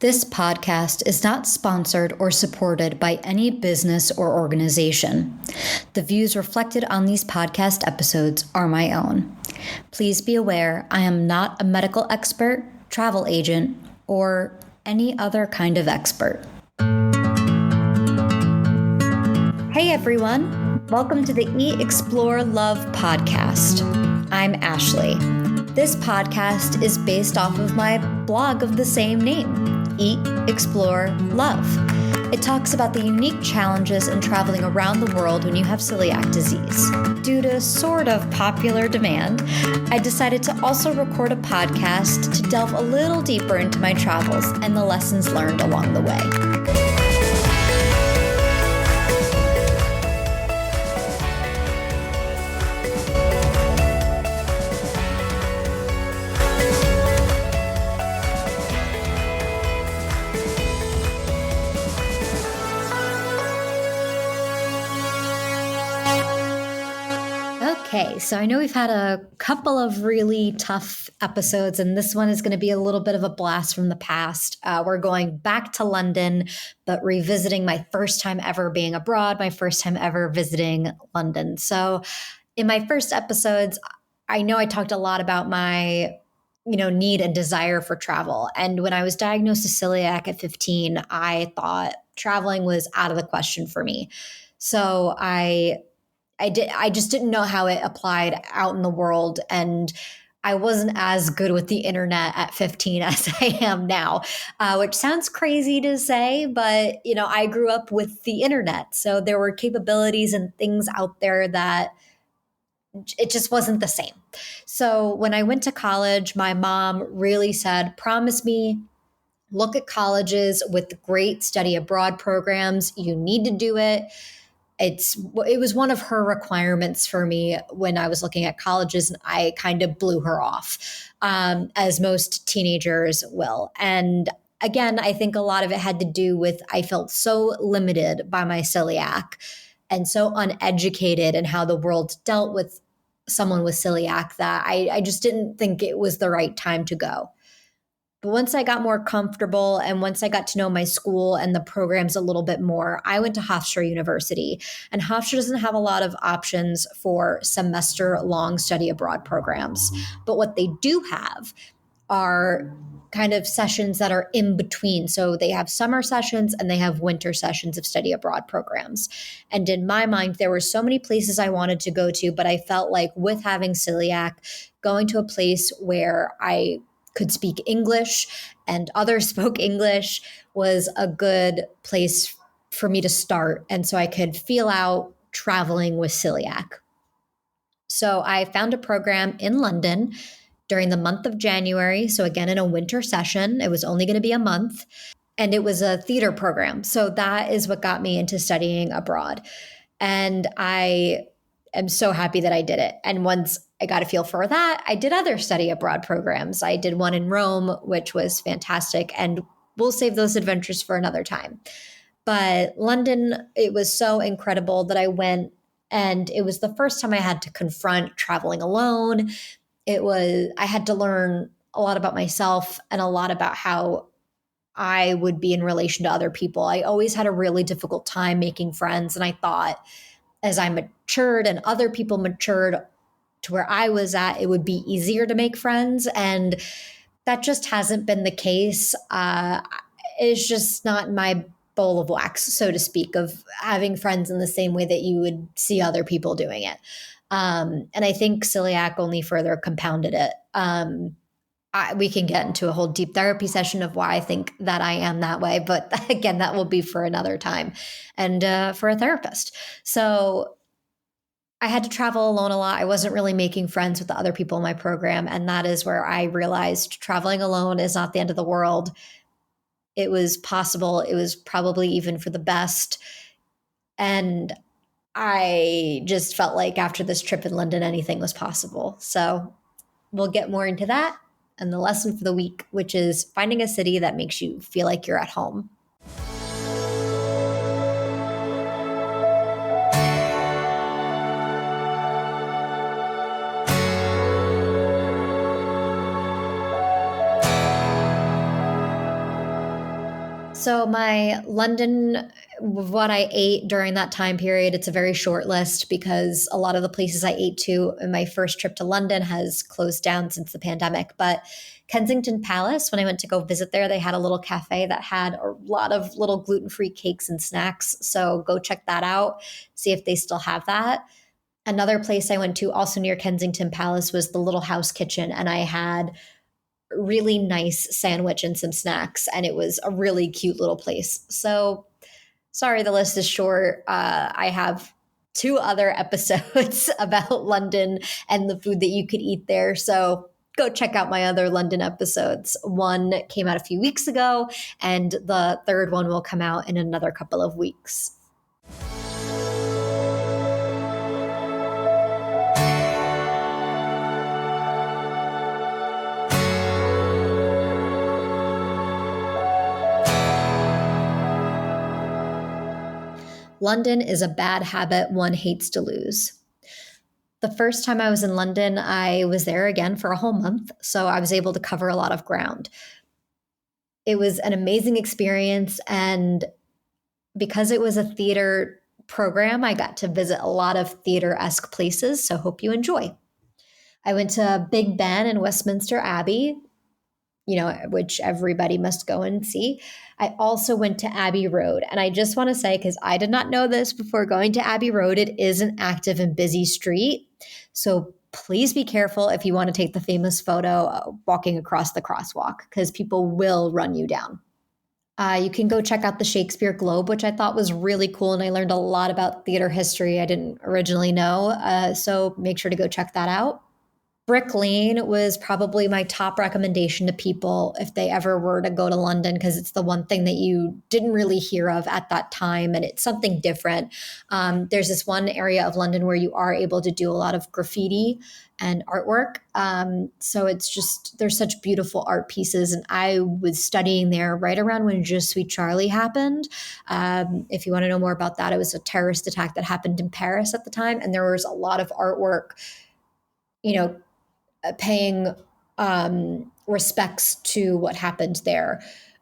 This podcast is not sponsored or supported by any business or organization. The views reflected on these podcast episodes are my own. Please be aware I am not a medical expert, travel agent, or any other kind of expert. Hey everyone, welcome to the Eat, Explore, Love podcast. I'm Ashley. This podcast is based off of my blog of the same name, Eat, Explore, Love. It talks about the unique challenges in traveling around the world when you have celiac disease. Due to sort of popular demand, I decided to also record a podcast to delve a little deeper into my travels and the lessons learned along the way. Okay, so I know we've had a couple of really tough episodes, and this one is going to be a little bit of a blast from the past. We're going back to London, but revisiting my first time ever being abroad, my first time ever visiting London. So in my first episodes, I know I talked a lot about my need and desire for travel. And when I was diagnosed with celiac at 15, I thought traveling was out of the question for me. So I just didn't know how it applied out in the world. And I wasn't as good with the internet at 15 as I am now, which sounds crazy to say, but I grew up with the internet. So there were capabilities and things out there that it just wasn't the same. So when I went to college, my mom really said, promise me, look at colleges with great study abroad programs. You need to do it. It was one of her requirements for me when I was looking at colleges, and I kind of blew her off, as most teenagers will. And again, I think a lot of it had to do with I felt so limited by my celiac and so uneducated in how the world dealt with someone with celiac that I just didn't think it was the right time to go. But once I got more comfortable and once I got to know my school and the programs a little bit more, I went to Hofstra University. And Hofstra doesn't have a lot of options for semester-long study abroad programs. But what they do have are kind of sessions that are in between. So they have summer sessions and they have winter sessions of study abroad programs. And in my mind, there were so many places I wanted to go to, but I felt like with having celiac, going to a place where I could speak English and others spoke English was a good place for me to start. And so I could feel out traveling with celiac. So I found a program in London during the month of January. So again, in a winter session, it was only going to be a month, and it was a theater program. So that is what got me into studying abroad. And I am so happy that I did it. And once I got a feel for that, I did other study abroad programs. I did one in Rome, which was fantastic. And we'll save those adventures for another time. But London, it was so incredible that I went, and it was the first time I had to confront traveling alone. I had to learn a lot about myself and a lot about how I would be in relation to other people. I always had a really difficult time making friends. And I thought as I matured and other people matured to where I was at, it would be easier to make friends. And that just hasn't been the case. It's just not my bowl of wax, so to speak, of having friends in the same way that you would see other people doing it. And I think celiac only further compounded it. We can get into a whole deep therapy session of why I think that I am that way. But again, that will be for another time and for a therapist. So I had to travel alone a lot. I wasn't really making friends with the other people in my program. And that is where I realized traveling alone is not the end of the world. It was possible. It was probably even for the best. And I just felt like after this trip in London, anything was possible. So we'll get more into that and the lesson for the week, which is finding a city that makes you feel like you're at home. So my London, what I ate during that time period, it's a very short list because a lot of the places I ate to in my first trip to London has closed down since the pandemic. But Kensington Palace, when I went to go visit there, they had a little cafe that had a lot of little gluten-free cakes and snacks. So go check that out, see if they still have that. Another place I went to also near Kensington Palace was the Little House Kitchen, and I had really nice sandwich and some snacks, and it was a really cute little place. So sorry, the list is short. I have two other episodes about London and the food that you could eat there. So go check out my other London episodes. One came out a few weeks ago, and the third one will come out in another couple of weeks. London is a bad habit one hates to lose. The first time I was in London, I was there again for a whole month, so I was able to cover a lot of ground. It was an amazing experience, and because it was a theater program, I got to visit a lot of theater-esque places, so hope you enjoy. I went to Big Ben and Westminster Abbey, which everybody must go and see. I also went to Abbey Road. And I just want to say, because I did not know this before going to Abbey Road, it is an active and busy street. So please be careful if you want to take the famous photo walking across the crosswalk, because people will run you down. You can go check out the Shakespeare Globe, which I thought was really cool. And I learned a lot about theater history I didn't originally know. So make sure to go check that out. Brick Lane was probably my top recommendation to people if they ever were to go to London, because it's the one thing that you didn't really hear of at that time, and it's something different. There's this one area of London where you are able to do a lot of graffiti and artwork. So it's just, there's such beautiful art pieces. And I was studying there right around when Je suis Charlie happened. If you want to know more about that, it was a terrorist attack that happened in Paris at the time. And there was a lot of artwork, paying respects to what happened there.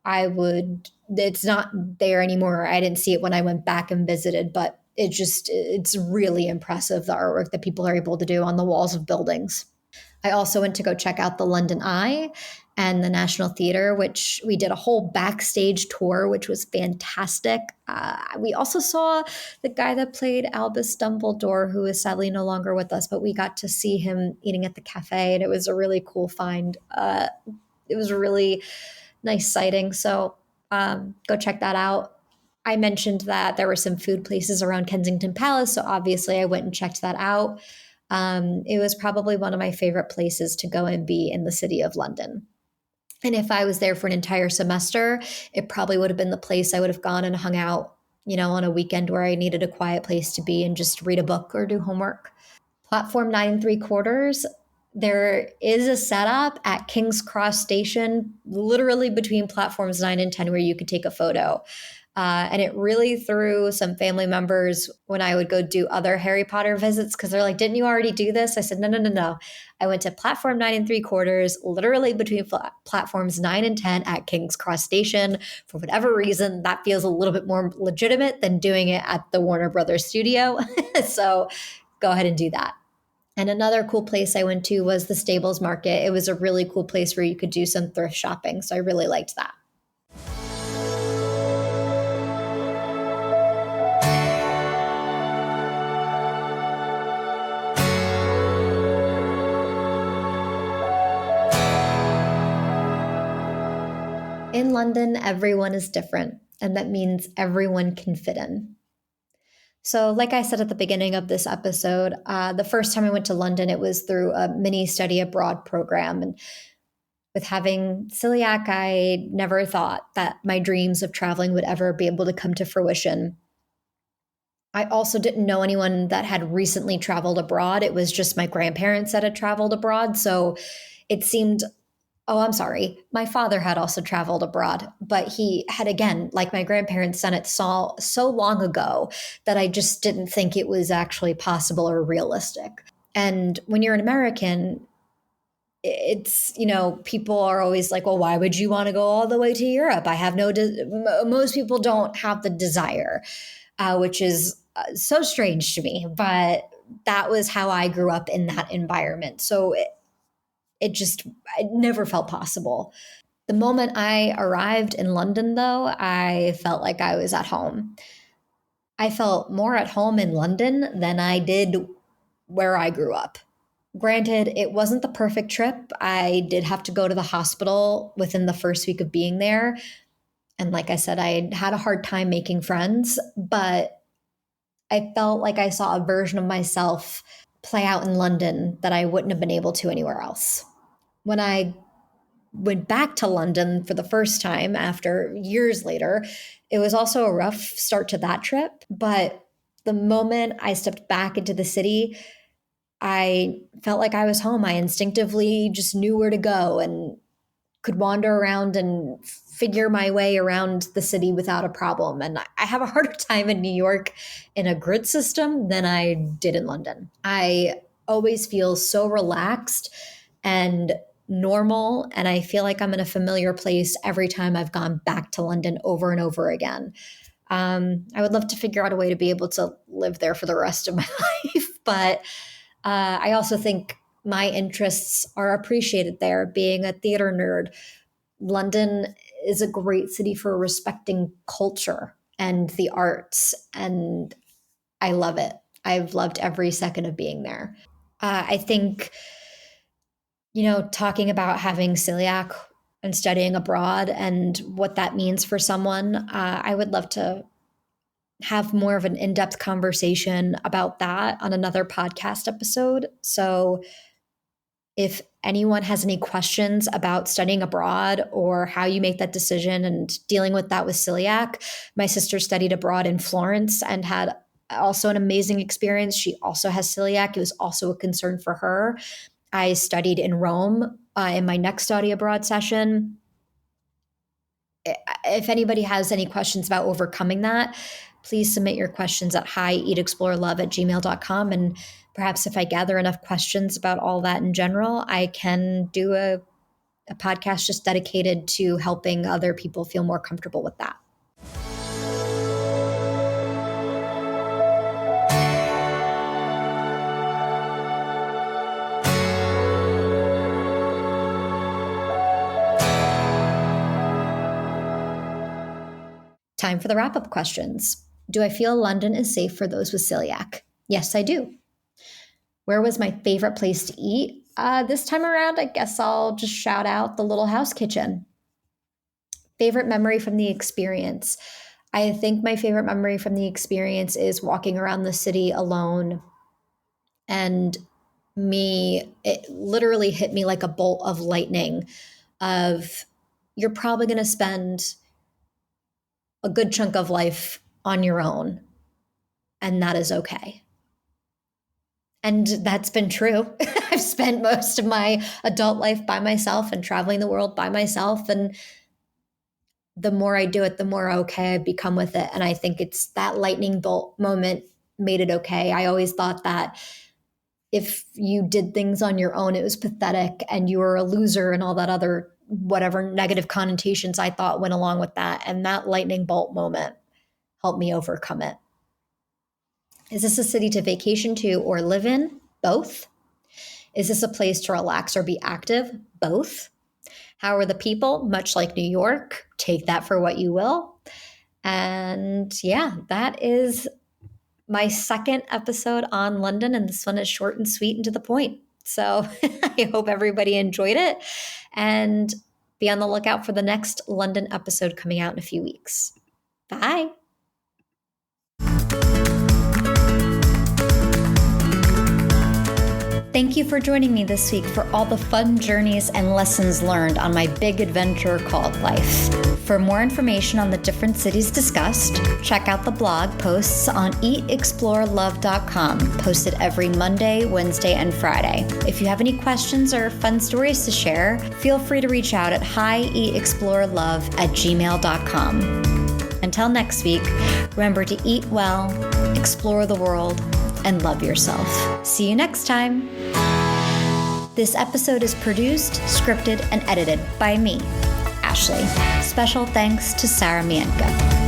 It's not there anymore. I didn't see it when I went back and visited, but it's really impressive, the artwork that people are able to do on the walls of buildings. I also went to go check out the London Eye and the National Theatre, which we did a whole backstage tour, which was fantastic. We also saw the guy that played Albus Dumbledore, who is sadly no longer with us, but we got to see him eating at the cafe, and it was a really cool find. It was a really nice sighting, so go check that out. I mentioned that there were some food places around Kensington Palace, so obviously I went and checked that out. It was probably one of my favorite places to go and be in the city of London. And if I was there for an entire semester, it probably would have been the place I would have gone and hung out, on a weekend where I needed a quiet place to be and just read a book or do homework. Platform 9 3/4, there is a setup at King's Cross Station, literally between platforms 9 and 10, where you could take a photo. And it really threw some family members when I would go do other Harry Potter visits, because they're like, didn't you already do this? I said, no, no, no, no. I went to platform 9 3/4, literally between platforms 9 and 10 at King's Cross Station. For whatever reason, that feels a little bit more legitimate than doing it at the Warner Brothers studio. So go ahead and do that. And another cool place I went to was the Stables Market. It was a really cool place where you could do some thrift shopping. So I really liked that. In London, everyone is different, and that means everyone can fit in. So, like I said at the beginning of this episode, the first time I went to London, it was through a mini study abroad program. And with having celiac, I never thought that my dreams of traveling would ever be able to come to fruition. I also didn't know anyone that had recently traveled abroad. It was just my grandparents that had traveled abroad. So it seemed, oh, I'm sorry. My father had also traveled abroad, but he had, again, like my grandparents, done it so long ago that I just didn't think it was actually possible or realistic. And when you're an American, it's, people are always like, well, why would you want to go all the way to Europe? I have most people don't have the desire, which is so strange to me, but that was how I grew up in that environment. So it never felt possible. The moment I arrived in London, though, I felt like I was at home. I felt more at home in London than I did where I grew up. Granted, it wasn't the perfect trip. I did have to go to the hospital within the first week of being there. And like I said, I had a hard time making friends, but I felt like I saw a version of myself play out in London that I wouldn't have been able to anywhere else. When I went back to London for the first time after years later, it was also a rough start to that trip. But the moment I stepped back into the city, I felt like I was home. I instinctively just knew where to go and could wander around and figure my way around the city without a problem. And I have a harder time in New York in a grid system than I did in London. I always feel so relaxed and normal, and I feel like I'm in a familiar place every time I've gone back to London over and over again. I would love to figure out a way to be able to live there for the rest of my life, but I also think my interests are appreciated there. Being a theater nerd, London is a great city for respecting culture and the arts, and I love it. I've loved every second of being there. I think, talking about having celiac and studying abroad and what that means for someone, I would love to have more of an in-depth conversation about that on another podcast episode. So if anyone has any questions about studying abroad or how you make that decision and dealing with that with celiac, my sister studied abroad in Florence and had also an amazing experience. She also has celiac. It was also a concern for her. I studied in Rome in my next study abroad session. If anybody has any questions about overcoming that, please submit your questions at hieatexplorelove@gmail.com. And perhaps if I gather enough questions about all that in general, I can do a podcast just dedicated to helping other people feel more comfortable with that. Time for the wrap-up questions. Do I feel London is safe for those with celiac? Yes, I do. Where was my favorite place to eat? This time around, I guess I'll just shout out the Little House Kitchen. Favorite memory from the experience? I think my favorite memory from the experience is walking around the city alone, and it literally hit me like a bolt of lightning of, you're probably going to spend a good chunk of life on your own, and that is okay. And that's been true. I've spent most of my adult life by myself and traveling the world by myself. And the more I do it, the more okay I become with it. And I think it's that lightning bolt moment made it okay. I always thought that if you did things on your own, it was pathetic and you were a loser and all that other whatever negative connotations I thought went along with that. And that lightning bolt moment helped me overcome it. Is this a city to vacation to or live in? Both. Is this a place to relax or be active? Both. How are the people? Much like New York. Take that for what you will. And yeah, that is my second episode on London, and this one is short and sweet and to the point. So I hope everybody enjoyed it, and be on the lookout for the next London episode coming out in a few weeks. Bye. Thank you for joining me this week for all the fun journeys and lessons learned on my big adventure called life. For more information on the different cities discussed, check out the blog posts on hieatexplorelove.com, posted every Monday, Wednesday, and Friday. If you have any questions or fun stories to share, feel free to reach out at hieatexplorelove@gmail.com. Until next week, remember to eat well, explore the world, and love yourself. See you next time. This episode is produced, scripted, and edited by me, Ashley. Special thanks to Sarah Mientka.